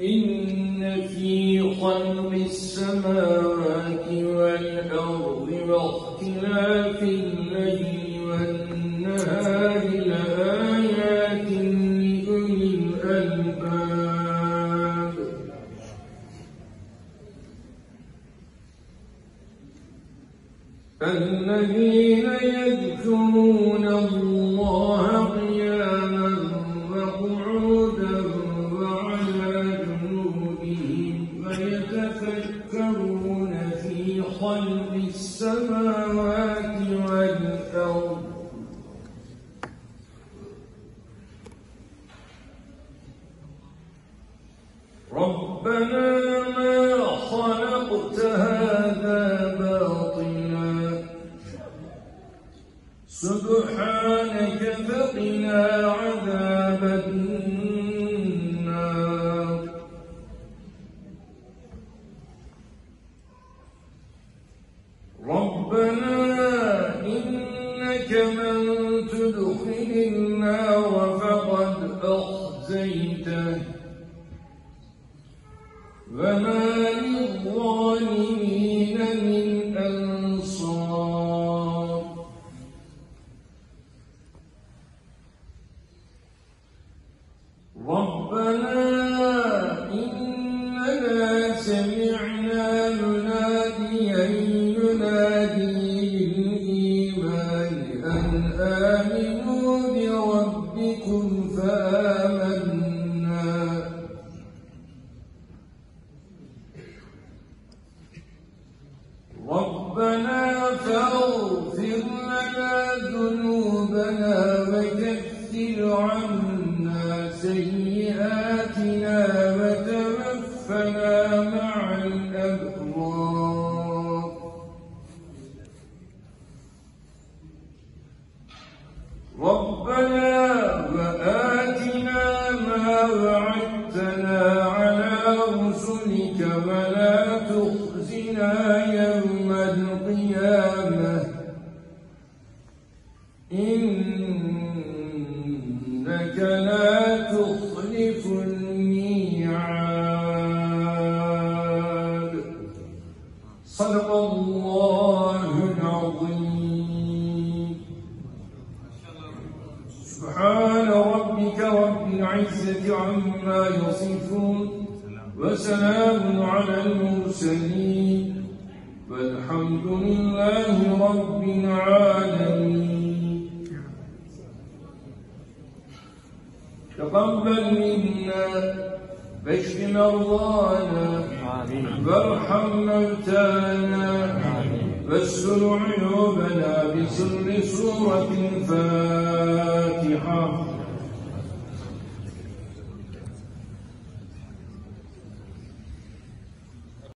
إن في خلق السماوات والأرض واختلاف الليل والنهار لآيات لأولي الألباب الذين يذكرون الله قياما وقعودا وعلى جنوبهم ويتفكرون في خلق السماوات والأرض ربنا ما خلقت هذا باطلا سبحانك فقنا عذاب النار ربنا إنك من تدخل النار فقد أخزيته وما للظالمين من أنصار ربنا إننا سمعنا مناديا ينادي للإيمان أن آمنوا بربكم فآمنا ربنا فاغفر لنا ذنوبنا وكفر عنا سيئاتنا وتوفنا مع الأبرار ربنا وآتنا ما وعدتنا على رسلك ولا تخزنا يوم القيامة إنك لا تخلف الميعاد صدق الله العظيم سبحان ربك رب العزة عما يصفون وسلام على المرسلين والحمد لله رب العالمين تقبل منا واشف مرضانا وارحم موتانا واستر عيوبنا بسر سورة الفاتحة